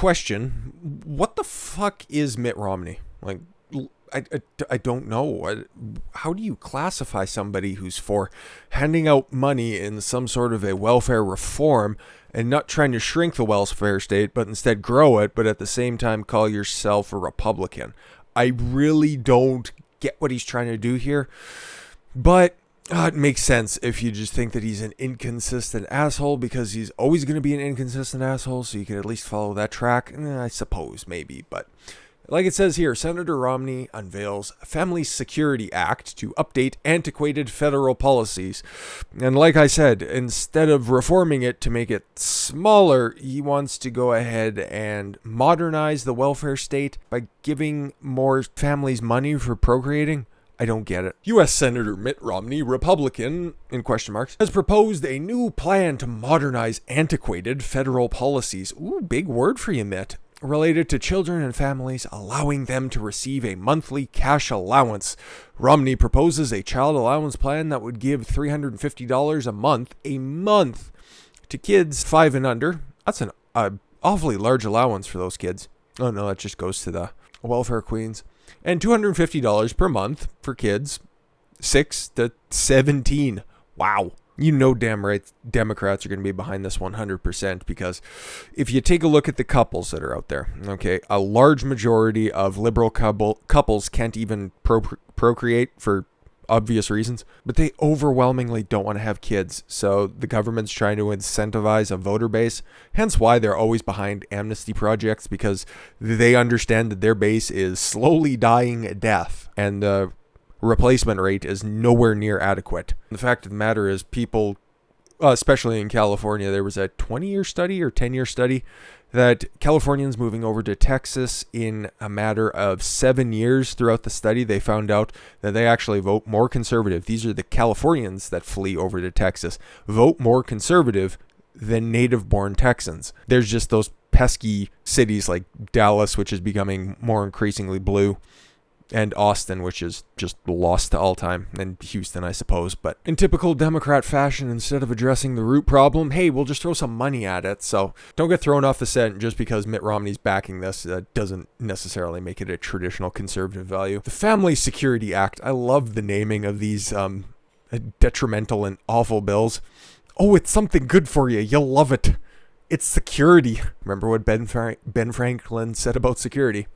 question, what the fuck is Mitt Romney? Like, I don't know. How do you classify somebody who's for handing out money in some sort of a welfare reform and not trying to shrink the welfare state, but instead grow it, but at the same time call yourself a Republican? I really don't get what he's trying to do here, but it makes sense if you just think that he's an inconsistent asshole, because he's always going to be an inconsistent asshole, so you can at least follow that track. I suppose, maybe, but like it says here, Senator Romney unveils Family Security Act to update antiquated federal policies. And like I said, instead of reforming it to make it smaller, he wants to go ahead and modernize the welfare state by giving more families money for procreating. I don't get it. U.S. Senator Mitt Romney, Republican, in question marks, has proposed a new plan to modernize antiquated federal policies. Ooh, big word for you, Mitt. Related to children and families, allowing them to receive a monthly cash allowance. Romney proposes a child allowance plan that would give $350 a month to kids 5 and under. That's an awfully large allowance for those kids. Oh no, that just goes to the welfare queens. And $250 per month for kids 6 to 17. Wow. You know damn right Democrats are going to be behind this 100%, because if you take a look at the couples that are out there, okay, a large majority of liberal couples can't even procreate for obvious reasons, but they overwhelmingly don't want to have kids. So the government's trying to incentivize a voter base, hence why they're always behind amnesty projects, because they understand that their base is slowly dying a death, and replacement rate is nowhere near adequate. The fact of the matter is, people, especially in California, there was a 20-year study or 10-year study that Californians moving over to Texas in a matter of 7 years. Throughout the study, they found out that they actually vote more conservative. These are the Californians that flee over to Texas, vote more conservative than native-born Texans. There's just those pesky cities like Dallas, which is becoming more increasingly blue, and Austin, which is just lost to all time, and Houston, I suppose. But in typical Democrat fashion, instead of addressing the root problem, hey, we'll just throw some money at it. So don't get thrown off the scent just because Mitt Romney's backing this. That doesn't necessarily make it a traditional conservative value. The Family Security Act. I love the naming of these detrimental and awful bills. Oh, it's something good for you. You'll love it. It's security. Remember what Ben Franklin said about security?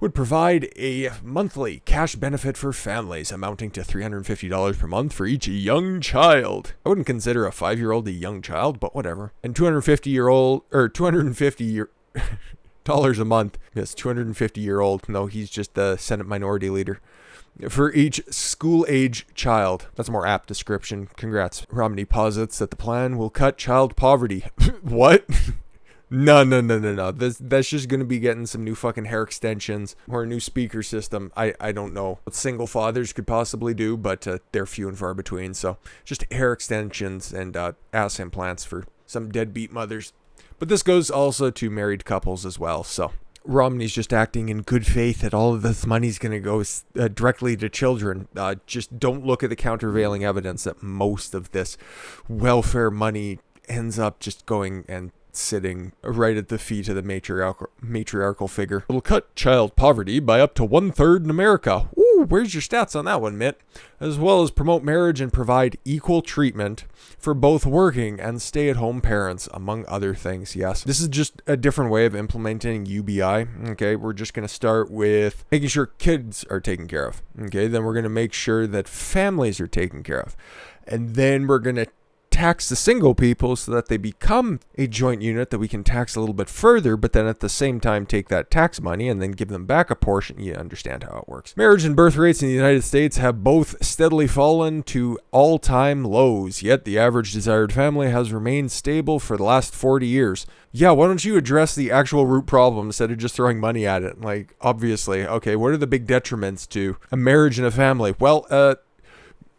Would provide a monthly cash benefit for families amounting to $350 per month for each young child. I wouldn't consider a 5-year-old a young child, but whatever. And $250 a month. Yes, 250-year-old. No, he's just the Senate Minority Leader. For each school-age child. That's a more apt description. Congrats. Romney posits that the plan will cut child poverty. What? No. That's just going to be getting some new fucking hair extensions or a new speaker system. I don't know what single fathers could possibly do, but they're few and far between. So just hair extensions and ass implants for some deadbeat mothers. But this goes also to married couples as well. So Romney's just acting in good faith that all of this money's going to go directly to children. Just don't look at the countervailing evidence that most of this welfare money ends up just going and sitting right at the feet of the matriarchal figure. It'll cut child poverty by up to 1/3 in America. Ooh, where's your stats on that one, Mitt? As well as promote marriage and provide equal treatment for both working and stay-at-home parents, among other things. Yes, this is just a different way of implementing UBI. Okay, we're just going to start with making sure kids are taken care of. Okay, then we're going to make sure that families are taken care of. And then we're going to tax the single people so that they become a joint unit that we can tax a little bit further, but then at the same time take that tax money and then give them back a portion. You understand how it works. Marriage and birth rates in the United States have both steadily fallen to all-time lows, yet the average desired family has remained stable for the last 40 years. Yeah, why don't you address the actual root problem instead of just throwing money at it? Like, obviously, okay, what are the big detriments to a marriage and a family? Well,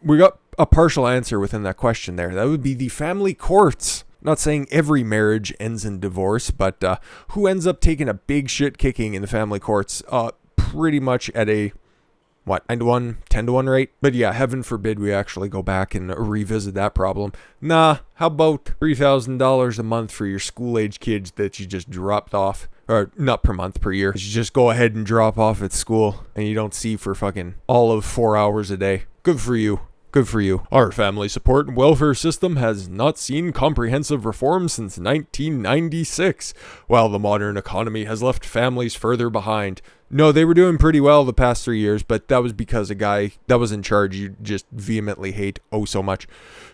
we got a partial answer within that question there. That would be the family courts. Not saying every marriage ends in divorce, but who ends up taking a big shit kicking in the family courts? Pretty much at a what, 9-1, 10-1 rate? But yeah, heaven forbid we actually go back and revisit that problem. Nah, how about $3,000 a month for your school-age kids that you just dropped off? Or not per month, per year. You just go ahead and drop off at school and you don't see for fucking all of 4 hours a day. Good for you. Good for you. Our family support and welfare system has not seen comprehensive reform since 1996, while the modern economy has left families further behind. No, they were doing pretty well the past 3 years, but that was because a guy that was in charge you just vehemently hate oh so much.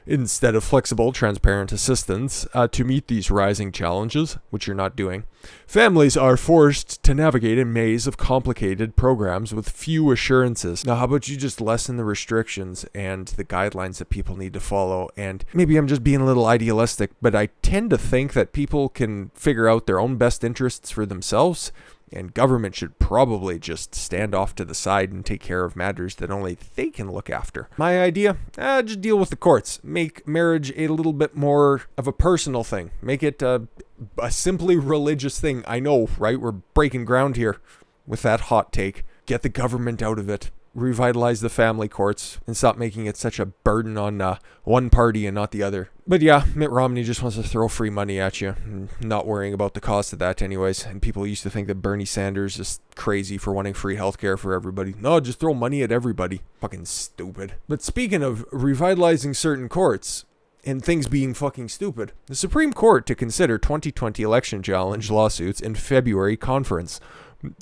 Instead of flexible, transparent assistance to meet these rising challenges, which you're not doing, families are forced to navigate a maze of complicated programs with few assurances. Now, how about you just lessen the restrictions and the guidelines that people need to follow? And maybe I'm just being a little idealistic, but I tend to think that people can figure out their own best interests for themselves, and government should probably just stand off to the side and take care of matters that only they can look after. My idea? Just deal with the courts. Make marriage a little bit more of a personal thing. Make it a simply religious thing. I know, right? We're breaking ground here with that hot take. Get the government out of it. Revitalize the family courts and stop making it such a burden on one party and not the other. But yeah, Mitt Romney just wants to throw free money at you, not worrying about the cost of that anyways. And people used to think that Bernie Sanders is crazy for wanting free healthcare for everybody. No, just throw money at everybody. Fucking stupid. But speaking of revitalizing certain courts and things being fucking stupid, the Supreme Court to consider 2020 election challenge lawsuits in February conference.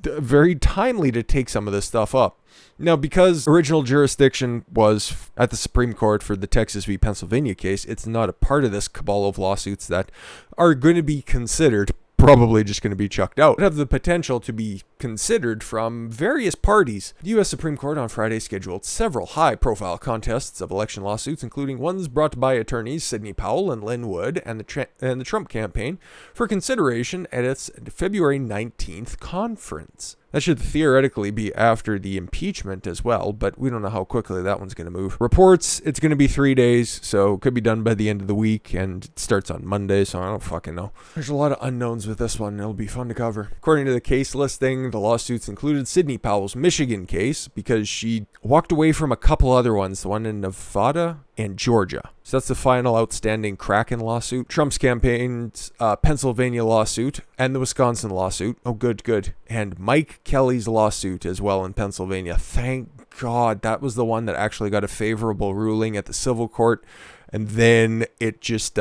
Very timely to take some of this stuff up. Now, because original jurisdiction was at the Supreme Court for the Texas v. Pennsylvania case, it's not a part of this cabal of lawsuits that are going to be considered, probably just going to be chucked out. It have the potential to be considered from various parties. The U.S. Supreme Court on Friday scheduled several high-profile contests of election lawsuits, including ones brought by attorneys Sidney Powell and Lynn Wood and the Trump campaign, for consideration at its February 19th conference. That should theoretically be after the impeachment as well, but we don't know how quickly that one's going to move. Reports, it's going to be 3 days, so it could be done by the end of the week, and it starts on Monday, so I don't fucking know. There's a lot of unknowns with this one, and it'll be fun to cover. According to the case listing, the lawsuits included Sidney Powell's Michigan case, because she walked away from a couple other ones, the one in Nevada and Georgia. So that's the final outstanding Kraken lawsuit. Trump's campaign's Pennsylvania lawsuit and the Wisconsin lawsuit. Oh, good. And Mike Kelly's lawsuit as well in Pennsylvania. Thank God that was the one that actually got a favorable ruling at the civil court. And then it just,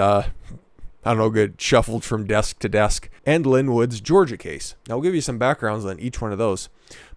shuffled from desk to desk. And Lynn Wood's Georgia case. Now, I'll give you some backgrounds on each one of those.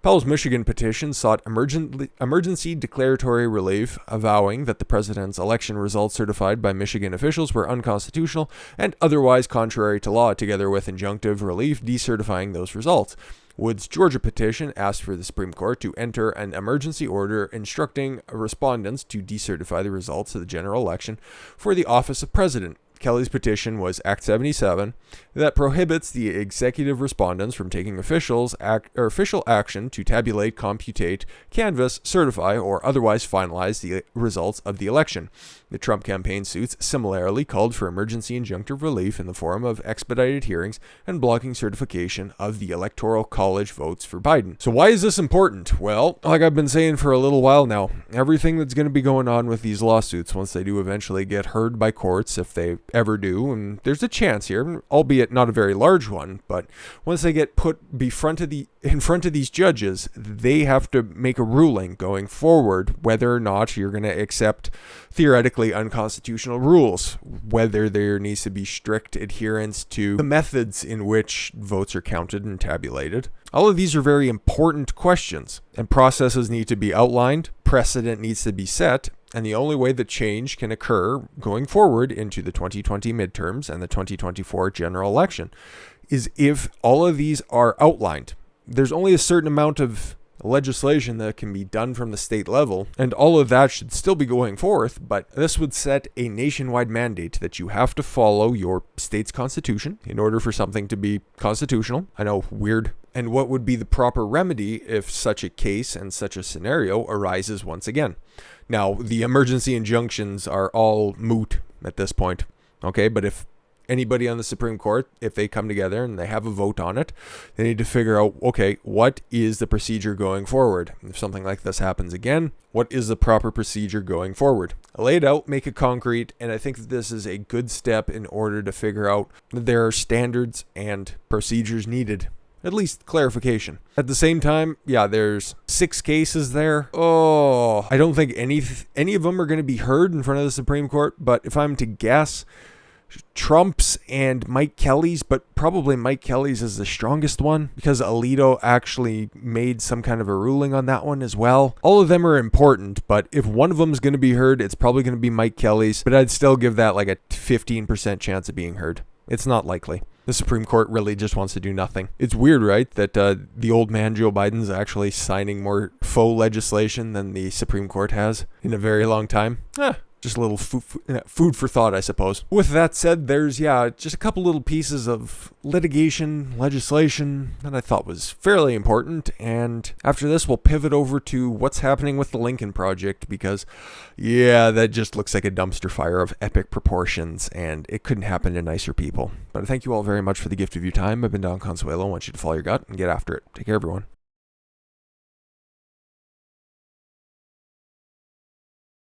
Powell's Michigan petition sought emergency declaratory relief, avowing that the president's election results certified by Michigan officials were unconstitutional and otherwise contrary to law, together with injunctive relief decertifying those results. Wood's Georgia petition asked for the Supreme Court to enter an emergency order instructing respondents to decertify the results of the general election for the office of president. Kelly's petition was Act 77 that prohibits the executive respondents from taking official action to tabulate, computate, canvass, certify, or otherwise finalize the results of the election. The Trump campaign suits similarly called for emergency injunctive relief in the form of expedited hearings and blocking certification of the Electoral College votes for Biden. So why is this important? Well, like I've been saying for a little while now, everything that's going to be going on with these lawsuits, once they do eventually get heard by courts, if they ever do, and there's a chance here, albeit not a very large one, but once they get put in front of these judges, they have to make a ruling going forward whether or not you're going to accept theoretically unconstitutional rules, whether there needs to be strict adherence to the methods in which votes are counted and tabulated. All of these are very important questions, and processes need to be outlined, precedent needs to be set, and the only way that change can occur going forward into the 2020 midterms and the 2024 general election is if all of these are outlined. There's only a certain amount of legislation that can be done from the state level, and all of that should still be going forth, but this would set a nationwide mandate that you have to follow your state's constitution in order for something to be constitutional. I know, weird. And what would be the proper remedy if such a case and such a scenario arises once again? Now, the emergency injunctions are all moot at this point, okay? But if anybody on the Supreme Court, if they come together and they have a vote on it, they need to figure out, okay, what is the procedure going forward? If something like this happens again, what is the proper procedure going forward? Lay it out, make it concrete, and I think that this is a good step in order to figure out that there are standards and procedures needed. At least clarification. At the same time, yeah, there's 6 cases there. Oh, I don't think any of them are going to be heard in front of the Supreme Court, but if I'm to guess, Trump's and Mike Kelly's, but probably Mike Kelly's is the strongest one because Alito actually made some kind of a ruling on that one as well. All of them are important, but if one of them is going to be heard, it's probably going to be Mike Kelly's, but I'd still give that like a 15% chance of being heard. It's not likely. The Supreme Court really just wants to do nothing. It's weird, right, that the old man Joe Biden's actually signing more faux legislation than the Supreme Court has in a very long time. Just a little food for thought, I suppose. With that said, there's, just a couple little pieces of litigation, legislation that I thought was fairly important. And after this, we'll pivot over to what's happening with the Lincoln Project because, that just looks like a dumpster fire of epic proportions and it couldn't happen to nicer people. But I thank you all very much for the gift of your time. I've been Don Consuelo. I want you to follow your gut and get after it. Take care, everyone.